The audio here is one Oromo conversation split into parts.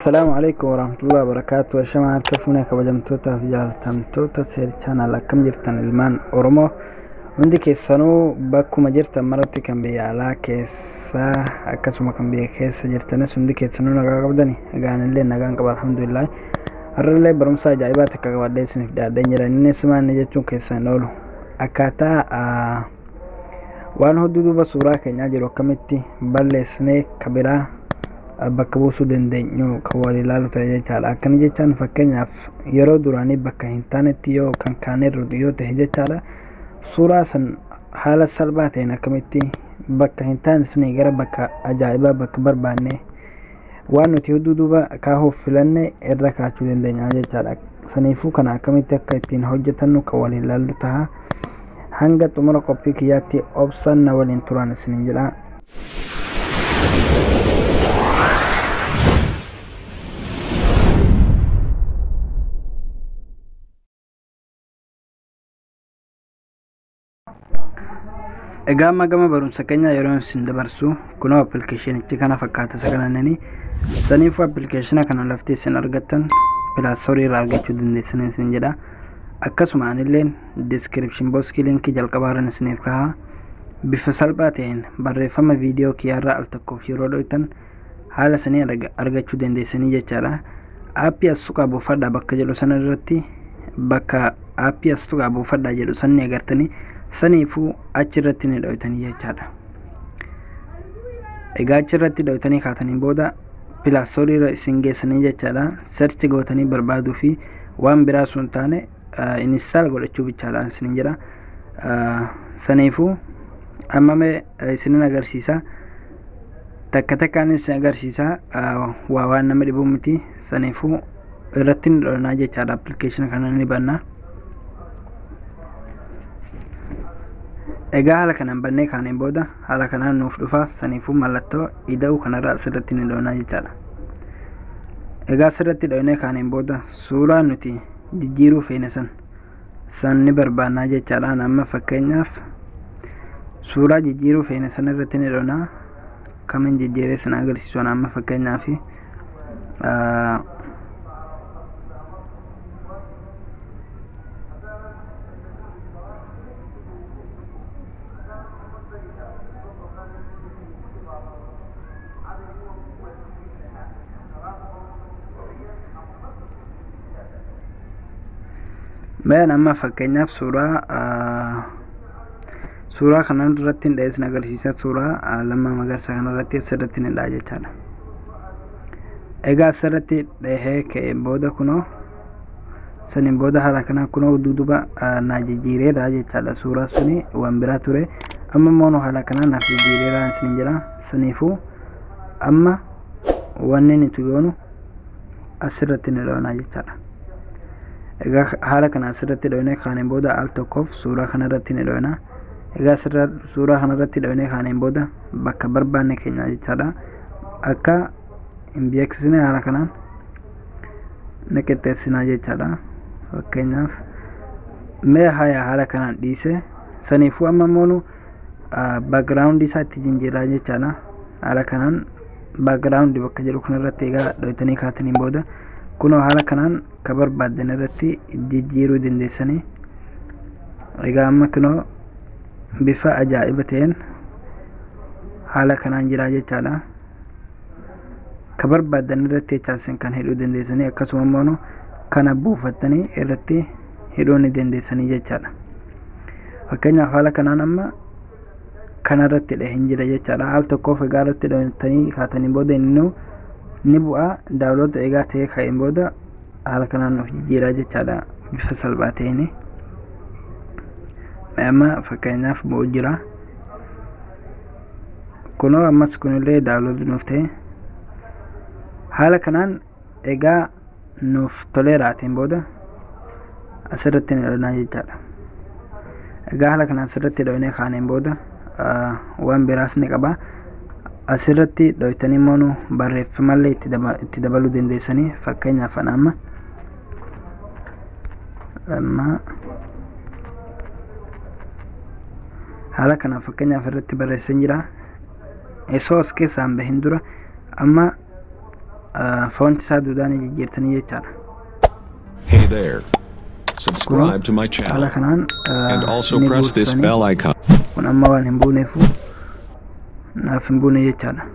السلام عليكم ورحمة الله وبركاته. وشما كفونا كبجمتوتا في جالتمتوتا سير channel كم جرتن المان أورمو عندي كيسانو باكو ما جرتن مرتي كان بيعلا كيسا أكاسو ما كان بيع كيسا جرتنس عندي كيسانو نجا قبضني قان اللي نجان قبل الحمد لله الرجال برمسا جايبات كقبضيس نفدا دنجر النسمة نجتون كيسانولو Akkataa waan hoduu basuraa keenya jiru akkamitti balleessinee kabiraa bakka buusuu dandeenyu kan wal ilaalu ta'e jechaadha. Akkana jechaan fakkeenyaaf yeroo duraanii bakka hin taanetti yoo kan kaaneerru yoo ta'e jechaadha. Suuraa san haala salphaa ta'een akkamitti bakka hin taanesne gara bakka ajaa'ibaa bakka barbaanne waan nuti hoduu duuba kaahuuf filanne irra kaachuu dandeenya jechaadha. Saniifuu kana akkamitti akka ittiin hojjetannu kan wal ilaalu ta'a. hanga xumura qophii kiyyaatti obsan na waliin turan isinin jedha. Egaa gama barumsa keenya yeroo isin dabarsu kunoo application kana fakkaata saganannani saniifu application kana laftee isin argattan Play irraa argachuu dandeessan isin jedha. Akkasuma anilleen description box link jalqabaaran isiniif kaha bifa salphaa ta'een barreeffama viidiyoo kiyyaarraa al tokkoof yeroo dhoytan haala sanii argachuu dandeessanii jechaadha. Aappii as tuqaa buufadhaa bakka jedhu sana irratti bakka aappii as tuqaa buufadhaa jedhu sanni agartanii saniifuu achi irratti ni dhoytanii jechaadha. Egaa achi irratti dhoytanii kaataniin booda Play irra isin geessanii jechaadha. Search gootanii barbaaduu fi waan biraa sun taane install godhachuu bichaadhaan isin jira. Saniifuu ammame isin agarsiisa takka takkaan isin agarsiisa waan nama dhibu miti. Saniifuu irratti ni dhoonaa jechaadha. Application kana ni banna. Egaa haala kanaan bannee kaaneen booda haala kanaan nuuf dhufa. Saniifuu mallattoo ida'uu kanarraa asirratti ni dhoonaa jechaadha. Egaa asirratti dhoonee kaaneen booda suuraa nuti jijjiiruu feene san ni barbaannaa jechaadha. Amma fakkeenyaaf suuraa jijjiiruu feene san irratti ni dhoonaa kamiin jijjiiree sana agarsiisu. Amma fakkeenyaaf Bayan amma fakkeenyaaf suuraa kanan irratti hin dheessin agarsiisa. Suuraa lama magarsa kana irratti asirratti ni dhaa jechaadha. Egaa asirratti dhehee ka'een booda kunoo saniin booda haala kanaan kunoo duuba naa jijjiireedha jechaadha. Suuraa suni waan biraa ture amma immoo haala kanaan naaf jijjiireedha isin jira. Saniifuu amma wanni nuti goonu asirratti ni dhoonaa jechaadha. Egaa haala kana asirratti dhoonee kaaneen booda al tokkoof suuraa kana irratti ni dhoonaa. Egaa suuraa kana irratti dhoonee kaaneen booda bakka barbaanne keenya jechaadha. Akka hin beeksisne haala kanaan ni qixxeessinaa jechaadha. Fakkeenyaaf mee haala kanaan dhiise saniifuu amma immoo background isaa itti jijjiirraa jechaadha. Haala kanaan background bakka jedhu kana irratti egaa dhoytanii kaataniin booda kunoo haala kanaan ka barbaaddan irratti jijjiiruu dandeessanii. Egaa amma kunoo bifa ajaa'iba ta'een haala kanaan jira jechaadha. Ka barbaaddan irratti jechaasin kan hidhuu dandeessanii akkasuma immoo kana buufattanii irratti hidhuu ni dandeessanii jechaadha. Fakkeenyaaf haala kanaan amma kana irratti hin jira jechaadha. Al tokkoof egaa irratti dhoytanii kaatanii booda inni ni bu'aa daawloota egaa ta'ee ka'een booda haala kanaan nuuf jijjiiraa jechaadha bifa salphaa ta'een. Amma fakkeenyaaf bu'u jira. Kunoo ammas kunillee daawloota nuuf ta'e haala kanaan egaa nuuf toleeraatiin booda asirratti ni dhoonaa jechaadha. Egaa haala kanaan asirratti dhoonee kaaneen booda waan biraas ni qaba. Asirratti dhoytanii immoo barreeffamallee itti dabaluu dandeessanii. Fakkeenyaaf amma haala kana fakkeenyaaf irratti barreessan jira. Osoo as keessaan bahin dura amma foonti isaa duudhaan jijjiirtanii jechaadha. Hey there. Subscribe to my channel and also press this bell icon. Kun amma waan hin buuneefu naaf hin buune jechaadha.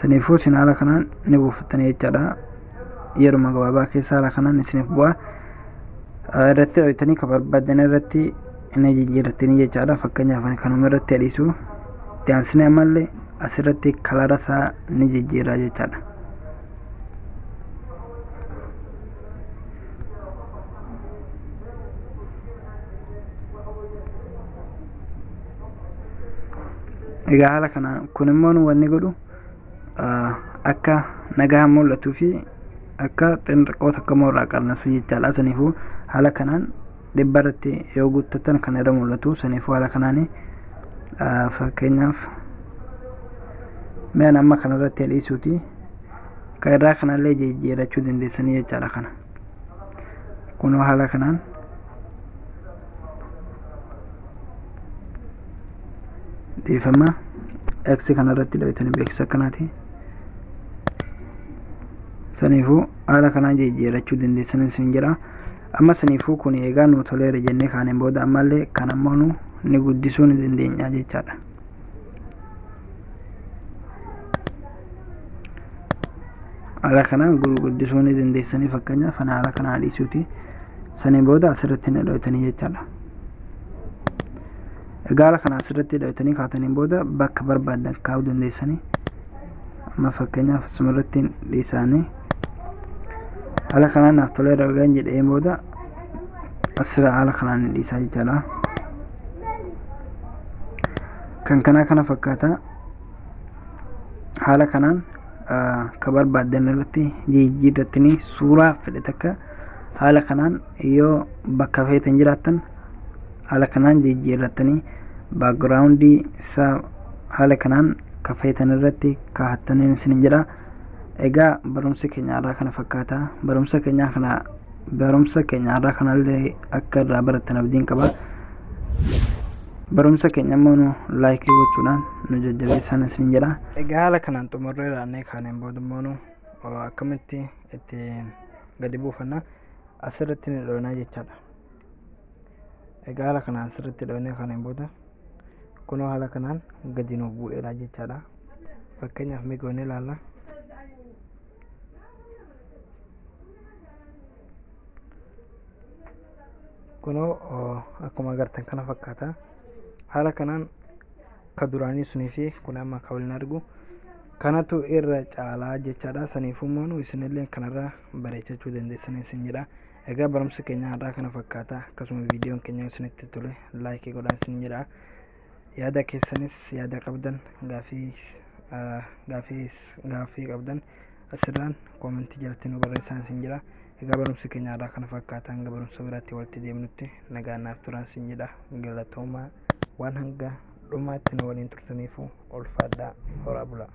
Saniifuu isin haala kanaan ni buufattanii jechaadha. Yeruma gabaabaa keessa haala kanaan isiniif bu'a. Irratti dhoytanii kan barbaaddan irratti inni jijjiirrattanii jechaadha. Fakkeenyaaf ani kanuma irratti adhiisu itti aansinee ammallee asirratti kalara isaa ni jijjiirraa jechaadha. Egaa haala kana kun immoo wanni godhu akka nagaa mul'atuu fi akka xinqoo takka moorraa qarnasu jechaadha. Saniifuu haala kanaan dhibba irratti yoo guuttatan kan irra mul'atu. Saniifuu haala kanaan fakkeenyaaf mi'aan amma kanarratti adhiisuuti kan irraa kanallee jijjiirrachuu dandeessanii jechaadha. Kana kunoo haala kanaan dhiifama x kanarratti dhoytanii beeksisa akkanaati. Saniifuu haala kanaan jijjiirrachuu dandeessanii isin jira. Amma saniifuu kun egaa nu toleera jennee kaaneen booda ammallee kan ammoo nu ni guddisuu ni dandeenya jechaadha. Haala kanaan guddisuu ni dandeessanii fakkeenyaaf ana haala kanaan dhiisuuti. Saniin booda asirratti ni dhoytanii jechaadha. Egaa haala kana asirratti dhoytanii kaataniin booda bakka barbaaddan kaa'uu dandeessanii. Amma fakkeenyaaf asumarratti dhiisanii haala kanaan naaf toleera egaa jedhee booda asirra haala kanaan dhiisaa jechaadha. Kan kana fakkaata. Haala kanaan kan barbaaddan irratti jijjiirrattanii suuraa fedhe takka haala kanaan yoo bakka feetan jiraattan haala kanaan jijjiirrattanii baakgiraawundii isaa haala kanaan kan feetan irratti kaa'attanii isin jira. Egaa barumsa keenya irraa kana fakkaata. Barumsa keenya irraa kanallee akka irraa barattan abdiin qaba. Barumsa keenya immoo nu laayikii gochuudhaan nu jajjabeessan isin jira. Egaa haala kanaan xumurree ilaannee kaaneen booda immoo nu akkamitti ittiin gadi buufanna asirratti ni dhoonaa jechaadha. Egaa haala kanaan asirratti dhoonee kaaneen booda kunoo haala kanaan gadi nuuf bu'eera jechaadha. Fakkeenyaaf migoonni ilaalla. Kunoo akkuma agartan kana fakkaata. Haala kanaan ka duraanii sunii fi kun amma ka waliin argu kanatu irra caalaa jechaadha. Saniifuu immoo isinillee kanarraa bareechachuu dandeessan isin jedha. Egaa barumsa keenya irraa kana fakkaata. Akkasuma viidiyoon keenya isinitti tole laayikii godhaa isin jedha. Yaada keessanis yaada qabdan gaafii qabdan asirraan koomentii jalatti nu barreessaa isin jedha. Egaa barumsa keenya irraa kana fakkaata. Hanga barumsa biraatti walitti deemnutti nagaan naaf turaa isin jedha. Galatoomaa. Waan hanga dhumaatti nu waliin turtaniifuu ulfaadhaa horaa bulaa.